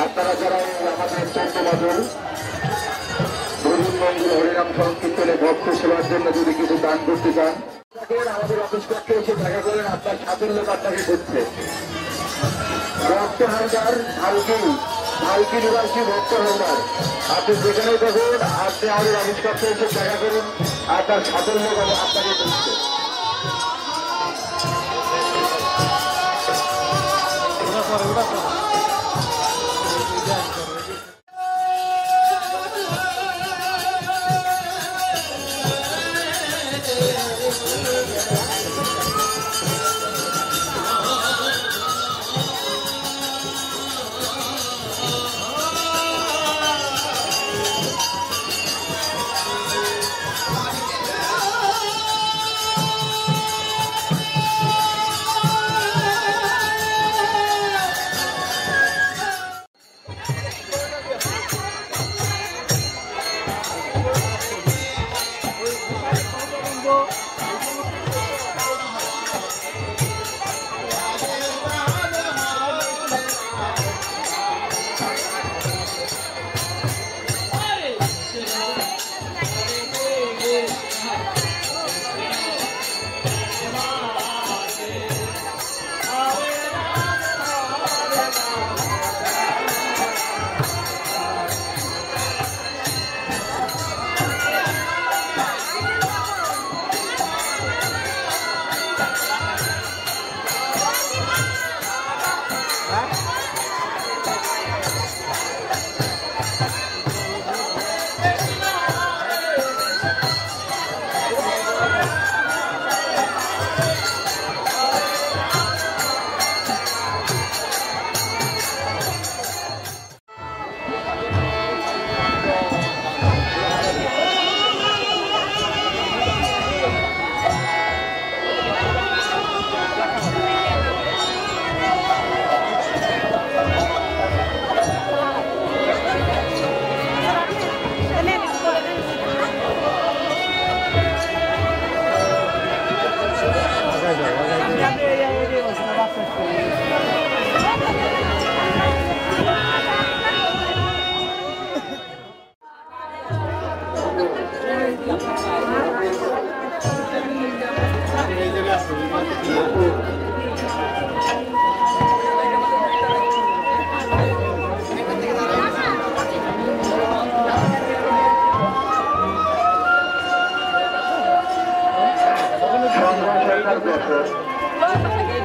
আপনারা যারা আমাদের 14 বছর হরিমন্দির হরিনাম সংকীর্তনে ভক্ত সেবার জন্য যদি কিছু দান করতে চান আমাদের অফিস পক্ষে এসে দেখা করেন। আপনার সাফল্য আপনাকে করছে ভক্ত হালদার ভালকি নিবাসী ভক্ত হালদার। আপনি যেখানে দেখুন আপনি আমাদের অফিস পক্ষে এসে দেখা করুন, আপনার সাফল্য আপনাকে করছে।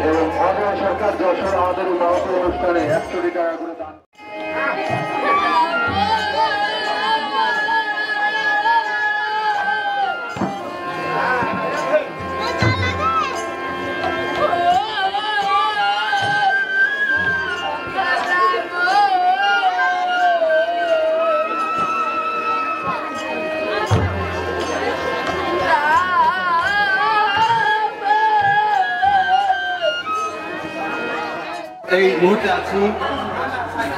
এবং সরকার যশোর আমাদের অনুষ্ঠানে 100 টাকা করে দান। এই মুহূর্তে আছি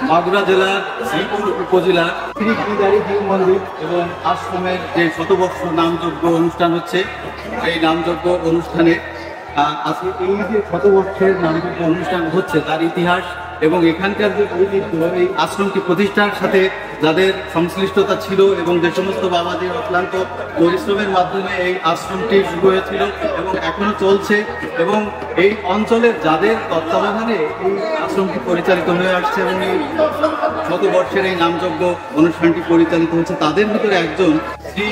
মাগুরা জেলার শ্রীপুর উপজেলার শ্রী গিরিধারী শিব মন্দির এবং আশ্রমের যে শতবর্ষ নামযজ্ঞ অনুষ্ঠান হচ্ছে, এই নামযজ্ঞ অনুষ্ঠানে আজকে এই যে শতবর্ষের নামযজ্ঞ অনুষ্ঠান হচ্ছে তার ইতিহাস এবং এখানকার যে ঐতিহ্য, এই আশ্রমটি প্রতিষ্ঠার সাথে যাদের সংশ্লিষ্টতা ছিল এবং যে সমস্ত বাবাদের অক্লান্ত পরিশ্রমের মাধ্যমে এই আশ্রমটি শুরু হয়েছিল এবং এখনো চলছে এবং এই অঞ্চলের যাদের তত্ত্বাবধানে এই আশ্রমটি পরিচালিত হয়ে আসছে এবং এই শতবর্ষের এই নামযজ্ঞ অনুষ্ঠানটি পরিচালিত হচ্ছে, তাদের ভিতরে একজন শ্রী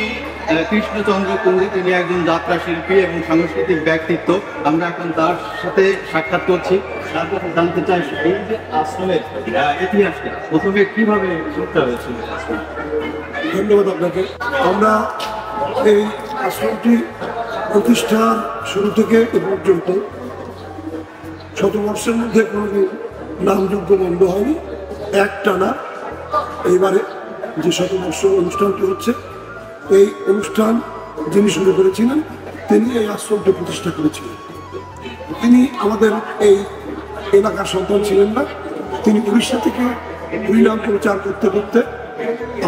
কৃষ্ণচন্দ্র কুন্ডি, তিনি একজন যাত্রা শিল্পী এবং সাংস্কৃতিক ব্যক্তিত্ব। আমরা এখন তার সাথে সাক্ষাৎ করছি, তার কাছে জানতে চাই এই যে আশ্রমের ইতিহাসটা প্রথমে কিভাবে শুরুটা হয়েছিল। ধন্যবাদ আপনাকে। আমরা এই আশ্রমটি প্রতিষ্ঠার শুরু থেকে এ পর্যন্ত শতবর্ষের মধ্যে কোনোদিন নামযজ্ঞ বন্ধ হয়নি, একটানা। এইবারে যে শতবর্ষ অনুষ্ঠানটি হচ্ছে, এই অনুষ্ঠান যিনি শুরু করেছিলেন তিনি এই আশ্রমটি প্রতিষ্ঠা করেছিলেন। তিনি আমাদের এই এলাকার সন্তান ছিলেন না, তিনি উড়িষ্যা থেকে হরিনাম প্রচার করতে করতে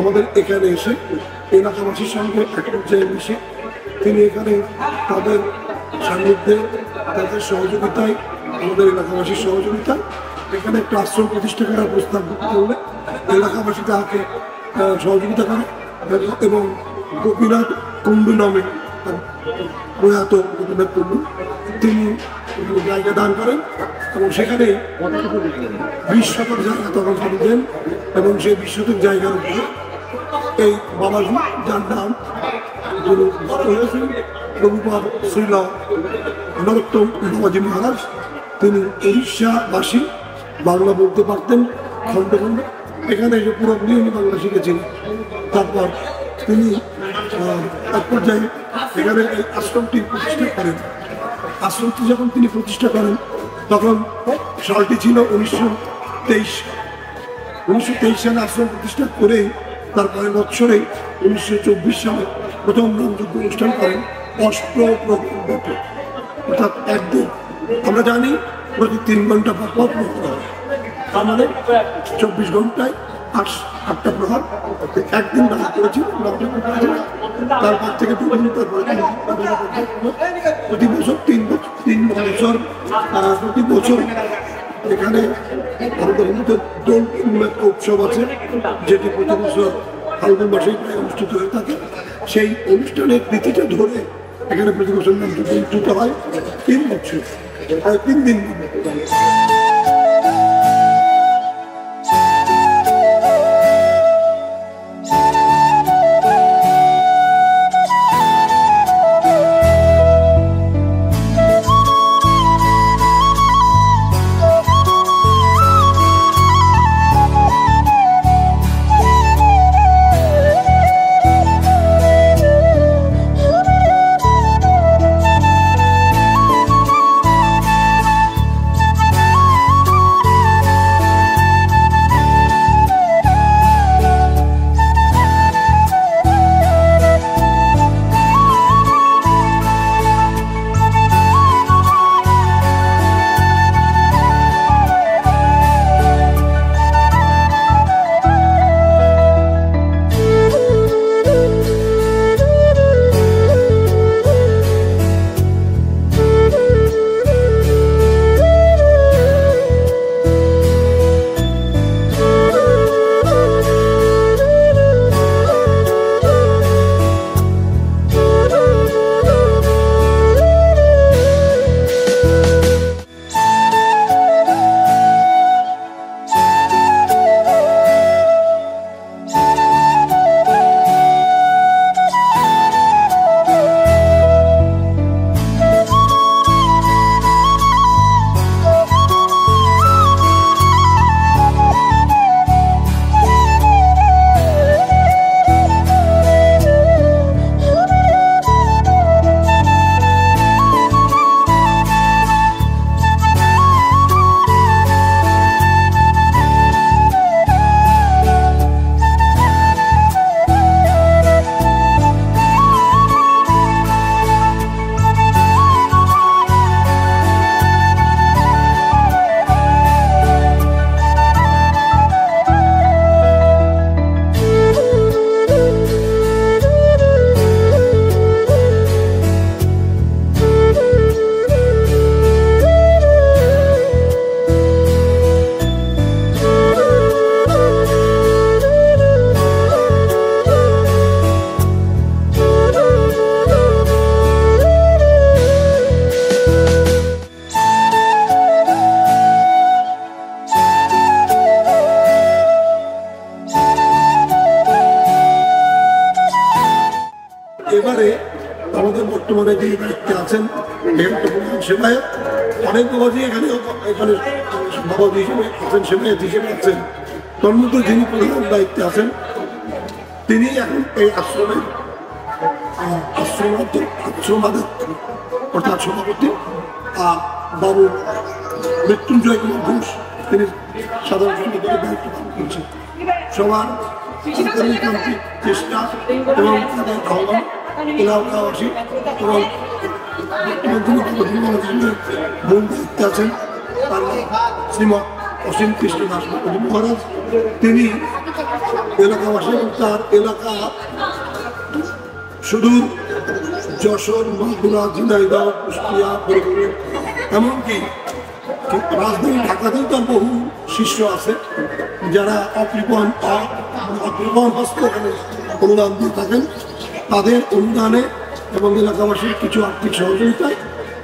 আমাদের এখানে এসে এলাকাবাসীর সঙ্গে এক পর্যায়ে মিশে তিনি এখানে তাদের সান্নিধ্যে, তাদের সহযোগিতায়, আমাদের এলাকাবাসীর সহযোগিতায় এখানে একটা আশ্রম প্রতিষ্ঠা করার প্রস্তাব করলে এলাকাবাসী তাকে সহযোগিতা করে এবং গোপীনাথ কুণ্ডু নামে প্রয়াত গোপীনাথ কুণ্ডু তিনি জায়গা দান করেন এবং সেখানে 20 শতক জায়গা তখন তিনি দেন এবং সেই 20 শতক জায়গার উপরে এই বাবাজি, যার নাম যিনি বড় হয়েছেন প্রভুপাদ শ্রীল নরোত্তম বাবাজি মহারাজ, তিনি উড়িষ্যাবাসী, বাংলা বলতে পারতেন খণ্ড খণ্ড। এখানে এসে পুরোপুরি উনি বাংলা শিখেছিলেন। তারপর তিনি এক পর্যায়ে এখানে এই আশ্রমটি প্রতিষ্ঠা করেন। আশ্রমটি যখন তিনি প্রতিষ্ঠা করেন তখন সালটি ছিল 1923। 1923 সালে আশ্রম প্রতিষ্ঠা করেই তারপরে বৎসরেই 1924 সালে প্রথম নামযজ্ঞ অনুষ্ঠান করেন অষ্টপ্রহর, অর্থাৎ একদিন। আমরা জানি প্রতি 3 ঘন্টা পর পর প্রহর হয়, তার মানে 24 ঘন্টায় 8টা প্রহর। একদিন নাম করেছিল, তারপর থেকে 2 দিন, তারপরে প্রতি বছর 3 বছর প্রতি বছর এখানে আমাদের হিন্দুদের দোল পূর্ণিমা উৎসব আছে, যেটি প্রতি বছর ফাল্গুন মাসেই প্রায় অনুষ্ঠিত হয়ে থাকে। সেই অনুষ্ঠানের তিথিটা ধরে এখানে প্রতি বছর নাম অনুষ্ঠিত হয় 3 বছর, 3 দিন। এবারে আমাদের বর্তমানে যে দায়িত্বে আছেন সেবায়ত, অনেক বাবাজি এখানে বাবাজি হিসেবে আছেন, সেবায়ত হিসেবে আছেন। তার মধ্যে যিনি প্রধান দায়িত্বে আছেন তিনি এখন এই আশ্রমের আশ্রমাধ্যক্ষ অর্থাৎ সভাপতি। বাবু মৃত্যুঞ্জয় কুমার ঘোষ তিনি সাধারণ সম্পাদকের দায়িত্ব পালন করছেন। সবার গণতান্ত্রিক চেষ্টা এবং তাদের আহ্বান এলাকাবাসী এবং মূল দায়িত্বে আছেন তার শ্রীমৎ অসীম কৃষ্ণ দাস মহারাজ। তিনি এলাকাবাসী এবং তার এলাকা সুদূর যশোর, মাগুরা, ঝিনাইদহ, কুষ্টিয়া, বরগুনা, এমনকি রাজধানী ঢাকাতেও তার বহু শিষ্য আছে যারা অকৃপণ হস্তে এখানে অনুদান দিয়ে থাকেন। তাদের অনুদানে এবং এলাকাবাসীর কিছু আর্থিক সহযোগিতায়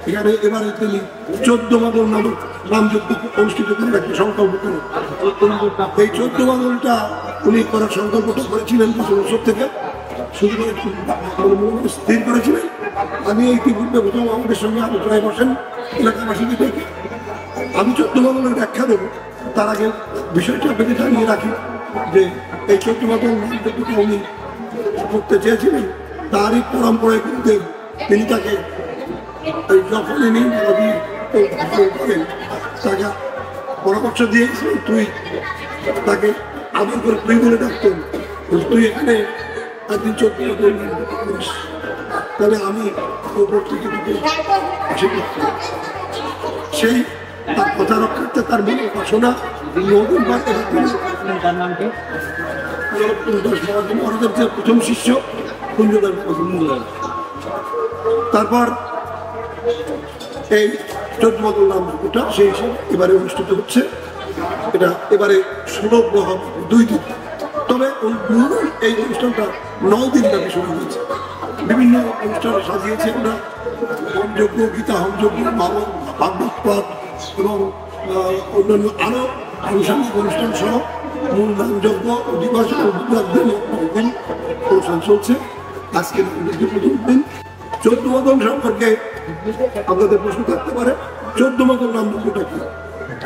এখানে এবারে তিনি 14 মাদল নামক নামযজ্ঞ অনুষ্ঠিত করার একটা সংকল্প করেন। এই 14 মাদলটা উনি করার সংকল্পটা করেছিলেন 5 বছর থেকে, শুধু স্থির করেছিলেন। আমি ইতিপূর্বে প্রথম আমাদের সঙ্গে আলোচনায় বসেন এলাকাবাসীকে দেখে আমি 14 মাদলের ব্যাখ্যা দেব। তার আগে বিষয়টা আপনাকে জানিয়ে রাখি যে এই 14 মাদল নামযজ্ঞটা উনি করতে চেয়েছিলেন, তারই পরম্পরায় করতে তিনি তাকে যখন ইনি করেন তাকে পরামর্শ দিয়েছিলেন, তুই তাকে আদর করে তুই বলে ডাকতেন, তুই এখানে একদিন 14 করিস, তাহলে আমি ওপর থেকে সেই তার কথা রক্ষার্থে তার মনে বাসনা মহারাজের যে প্রথম শিষ্য কুঞ্জদার। তারপর এই 14 মাদল নামযজ্ঞটা সেই হিসেবে এবারে অনুষ্ঠিত হচ্ছে। এটা এবারে সুলভ হবে 2 দিন, তবে এই অনুষ্ঠানটা 9 দিন ব্যাপী শুরু হয়েছে। বিভিন্ন অনুষ্ঠান সাজিয়েছে আমরা, হোমযজ্ঞ, গীতা হোমযজ্ঞ, ভাগবত পাঠ এবং অন্যান্য আরো আনুষঙ্গিক অনুষ্ঠান সহ মূল নামযজ্ঞ দিবস অনুষ্ঠান চলছে। আজকে প্রথম দিন 14 মাদল সম্পর্কে আপনাদের প্রশ্ন থাকতে পারে। 14 মাদল নামযজ্ঞটা কি?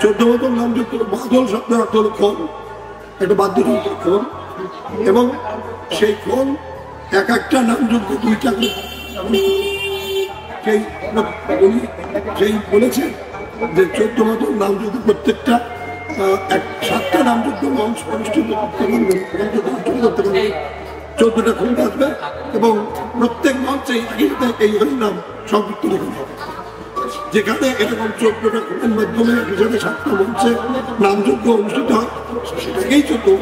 14 মাদল নামযজ্ঞ, মাদল শব্দের অর্থ হল খোল, একটা বাদ্যযন্ত্র খোল, এবং সেই খোল এক একটা নামযজ্ঞ 2টা করে সেই বলেছে যে 14 মাদল নামযজ্ঞ প্রত্যেকটা 7টা নামযজ্ঞ মঞ্চ অনুষ্ঠিত করতে পারবে, 14টা খোল আসবে এবং প্রত্যেক মঞ্চে এই হরিনাম সংযুক্ত রেখে হবে। যেখানে এরকম 14টা খোলের মাধ্যমে হিসাবে 7টা মঞ্চে নামযজ্ঞ অনুষ্ঠিত হয়, সেটাকেই 14